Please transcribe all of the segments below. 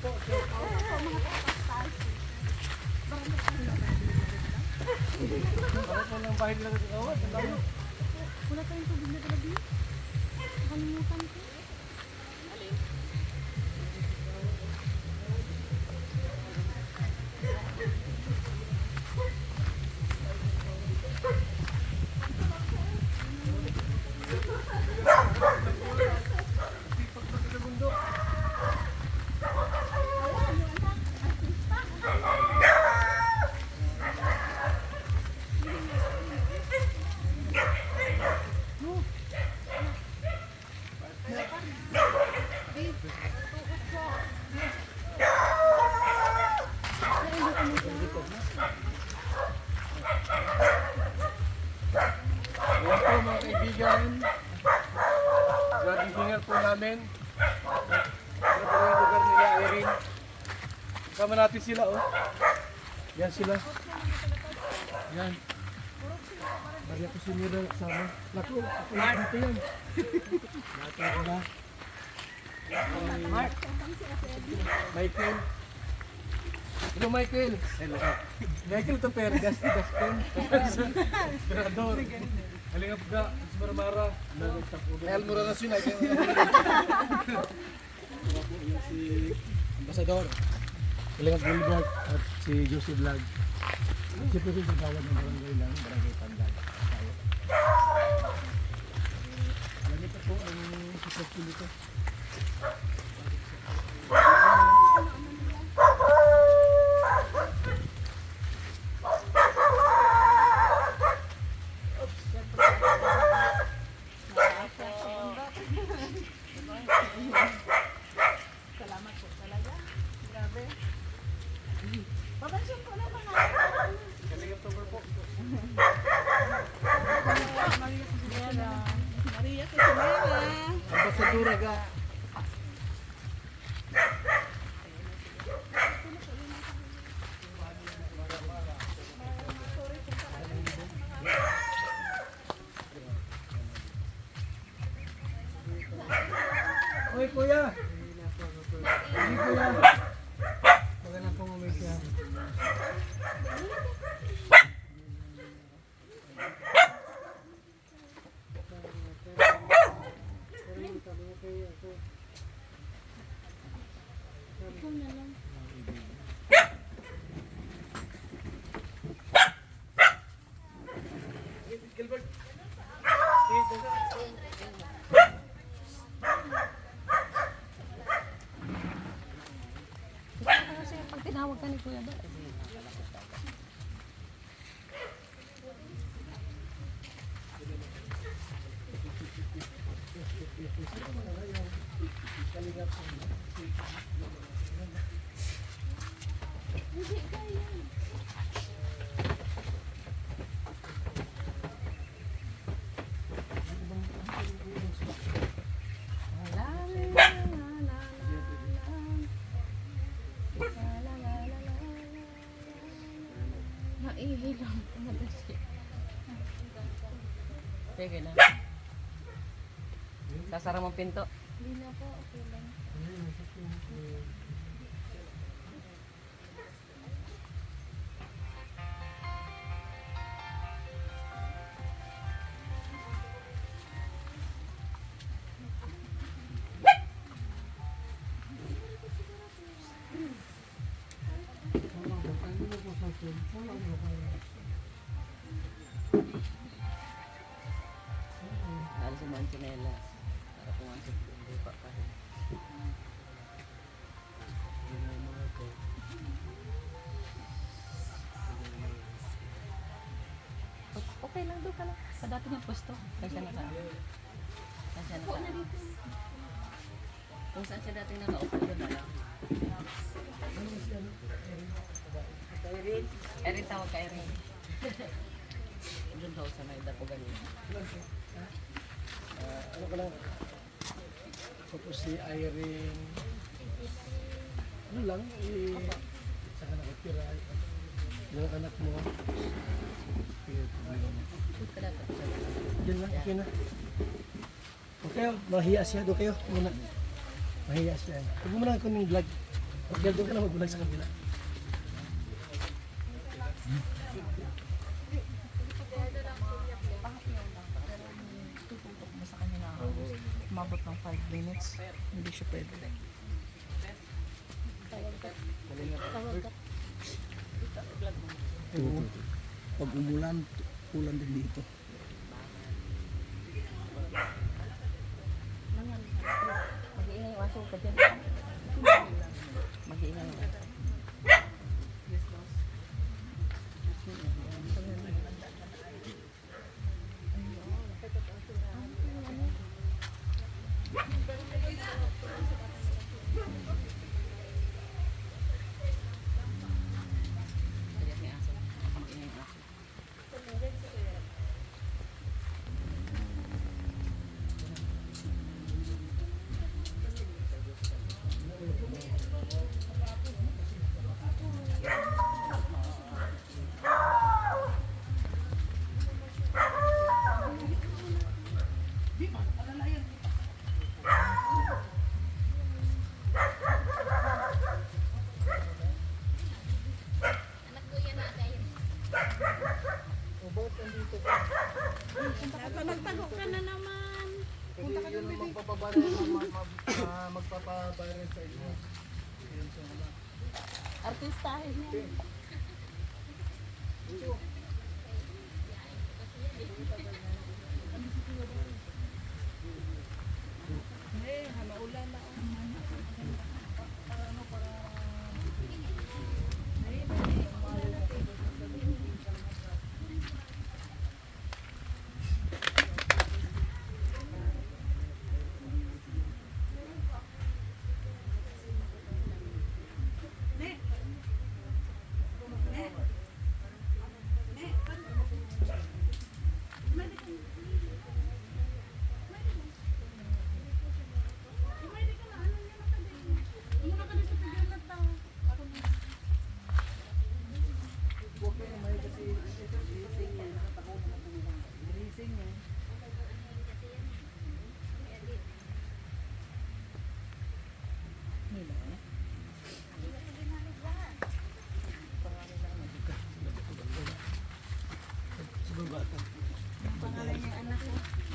Bakit mo lang bahay nila sa kawat? Wala tayong tubig na gabi. Kalimutan ko. Ayan po mga kaibigan. Laging hingal po namin. Ano po yung lugar nila, Irene. Kasama natin sila, oh. Yan sila. Yan. Bari ako si Mira kasama. Naku, ako lang dito yan. Natin ko na. Mark. Michael. Hello, Michael. Hello. Michael ito Pergas. Gaston. Esperador. Halingap ka. Marmara. Real mura na siya. Si Ambassador. Halingap Gilbert at si Joseph Vlog. Siyempre rin kagawad ng barangay lang. Barangay Pandan. Alam ito po ang sitwasyon nito. Salamat po talaga. Grabe. Papansin ko naman na. Galing October po. Maria Cusinera. Maria Cusinera. Ambassador ga. Oy kuya. Hindi kuya. Magandang pong umisya. Ikaw na lang. Gilbert. Kasi pag tinawag ka ni Kuya doon. Hindi kaya. Naihilang madasi. Sige na. Sasara mong pinto. Hindi na po, okay lang. Alas mo ang tsinelas. Para pumasok yung lupa pa rin. Okay lang doon ka lang. Sa dati niyang pwesto. Kaya siya naka... Kung saan siya dati nakaupo doon na lang. Erin tawag ka Erin. Doon daw sa may dapugan niya. Ano ka lang? Tapos si Irene. Ano lang? Saka nakatira. Yung anak mo. Huwag ka dapat siya. Diyan na, okay na. Okay, mahiya siya. Doon kayo muna. Mahiya siya. Huwag mo na ako ng vlog. Okay, doon ka na magbulag sa kabila. Tututok mo sa kanya na umabot ng 5 minutes. Hindi siya pwede. Pag umulan, ulan din dito. Mag-iingay yung aso ka dyan. Mag-iingay yung aso. Magtago ka na naman. Punta ka doon, baby. Magpapabayaran sa inyo. Artistahin niya.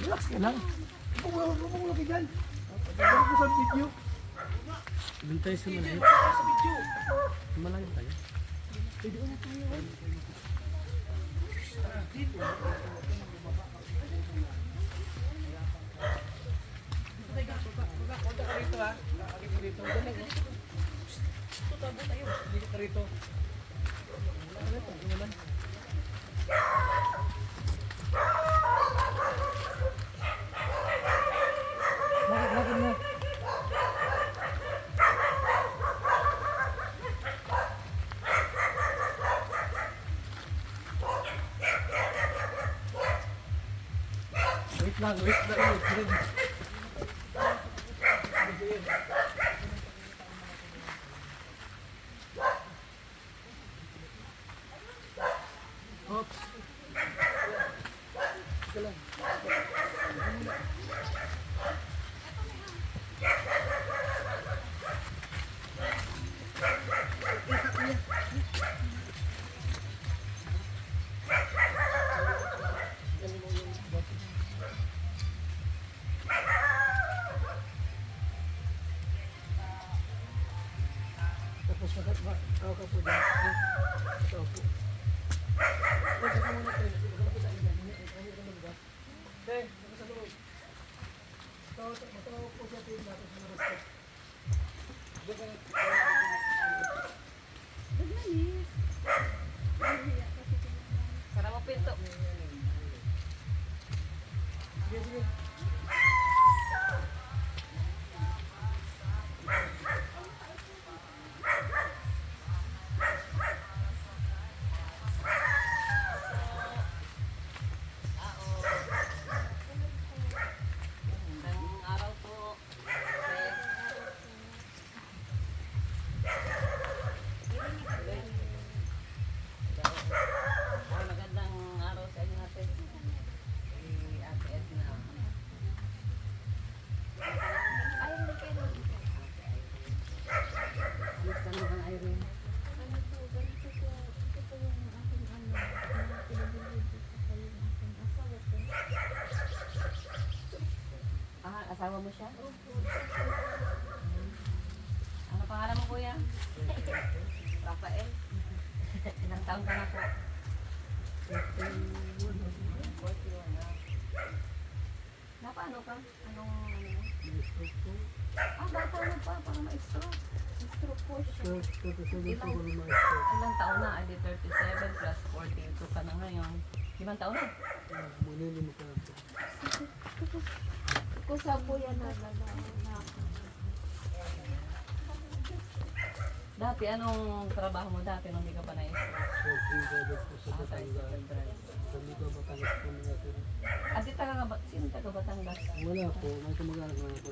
Relax ka lang. Huwag mo laki dyan. Huwag mo sa video. Doon tayo sa malayo. Sa video. Malayo tayo. Dito. Punta ka rito ha. Nakakit mo rito. Tutabo tayo. Dito ka rito. Wala ka rito. Wala. Bakit mo? Wait lang, wait lang. Oops. Ito lang. Tapos tao ka po dyan. Tao po. Pwede ka muna tayo. Pwede ka muna tayo. Okay, nasa loob. Matawag po sa team natin sa labas. Diyan ka na. Nagmanis. Sarap mo pinto. Sige, sige. Magandang araw po. Asawa mo siya? Ano pangalan mo, kuya? Rafael. Ilang taon ka na po? 41 na. Paano ka? Anong ano? Bata mo pa, parang ma-stroke. Stroke po siya. Ilang taon na? Adi 37 plus 42 ka na ngayon. 5 taon na? Kusa po yan na. Dati, anong trabaho mo dati nung hindi ka pa na-stroke? Tricycle driver. Adi sino taga Batangas? Wala po, may kamag-anak na po.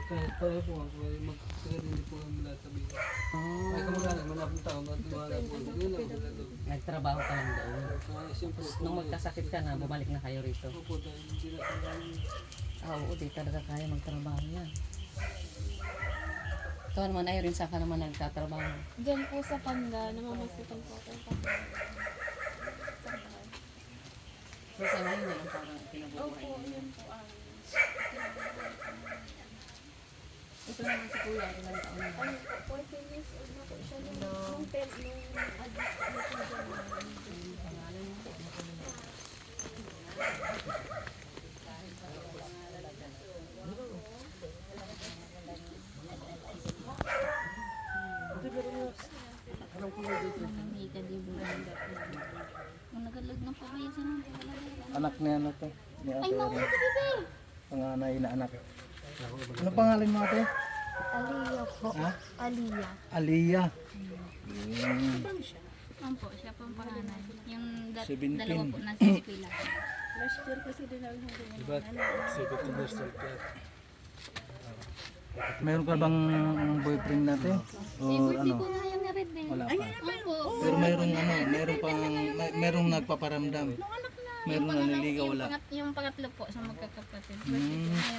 Kahit pareho po, magkakaroon hindi po ang lahat sabihin. May kamag-anak, malapong tao, at wala po. Yun lang, wala po. Nagtrabaho ka lang doon. Siyempre, Nung magkasakit ka na, bumalik na kayo rito. po dahil hindi na po namin. Oo, di talaga kaya magtrabaho yan. Ito naman ay rin sa ka naman nagtatrabaho. Diyan po sa Panda, namamasikan po ako. So sa ngayon na lang parang pinabubuhay Opo, niya. yun po ang Ito naman si Kuya, ilang taon na. ano po, 14 years old na po siya nung addict po dyan. Pangalan mo? Anak niya ano to? Ni ate Erin. Panganay na anak. Ano pangalan mo ate? Aliyah po. Ha? Aliyah. Aliyah. Opo, siya po ang panganay. Yung 17. dalawa po nasa eskwela. Last year kasi din ako Diba? 17 years old ka. Meron ka bang boyfriend natin? O ano? Po na yung narid eh. Wala pa. Opo. Pero mayroong ano, mayroong pang mayroong nagpaparamdam. Mayroong naniligaw wala. Yung pangatlo po sa magkakapatid.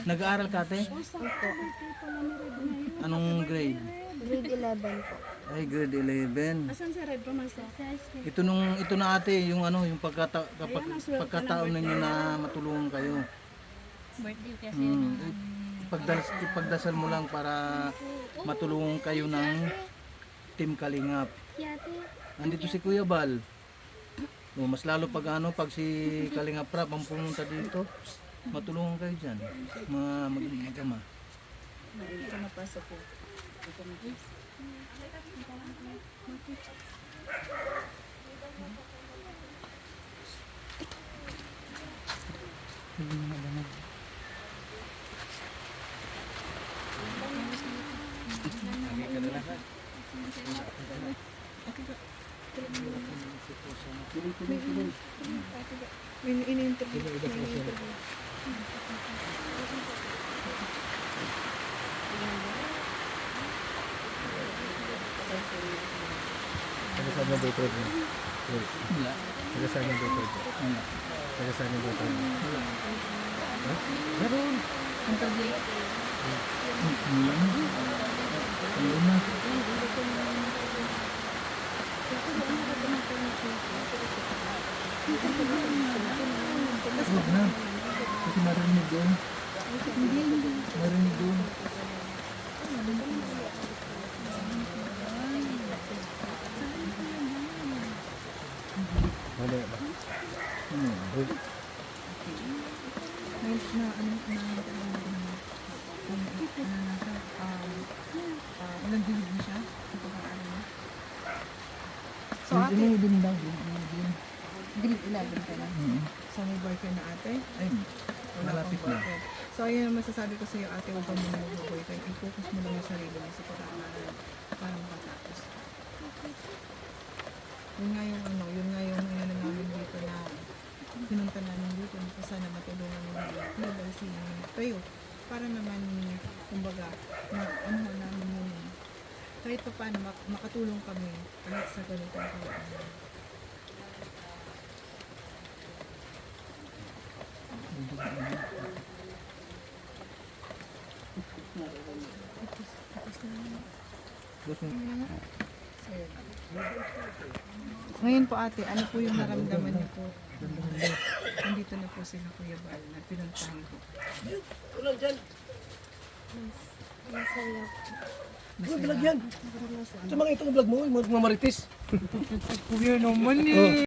Nag-aaral ka ate? Anong grade? Grade 11 po. Ay, grade 11. Asan sa red pamasa? Ito na ate, yung ano, yung pagkataon ninyo na matulungan kayo. Birthday kasi Hmm, ipagdasal mo lang para matulungan kayo ng Team Kalingap. Yate. Andito si Kuya Bal. O, mas lalo pag ano, pag si Kalingap Rap ang pumunta dito, matulungan kayo dyan. Magama. Ito na pa sa po. Taga-saan yung boyfriend mo? Wala. Taga-saan yung boyfriend mo? Wala. Taga-saan yung boyfriend mo? Wala. Ha? Meron. Ang tabi. Wala na. Huwag na. Kasi marinig doon. Marinig doon. Wala ba? Ilang dilig mo siya? Sa pag-aaral mo? So ate, din daw. grade 11 ka na. So may boyfriend na ate? Ay, Wala malapit pang na. boyfriend. So ayun ang masasabi ko sa iyo ate, huwag ka muna mag-boyfriend. I-focus mo lang yung sarili mo sa pag-aaral para makatapos. Yun nga yung ano, inano namin dito na pinunta namin dito na sana matulungan mo na si kayo para naman kumbaga ano namin yun kahit pa paano makatulong kami kahit sa ganitong paraan. Ngayon po ate, ano po yung naramdaman niyo po? Nandito na po sila Kuya Bal na pinuntahan ko. Masaya po. Vlog yan. Ito mga itong vlog mo, mga marites. Kuya naman eh.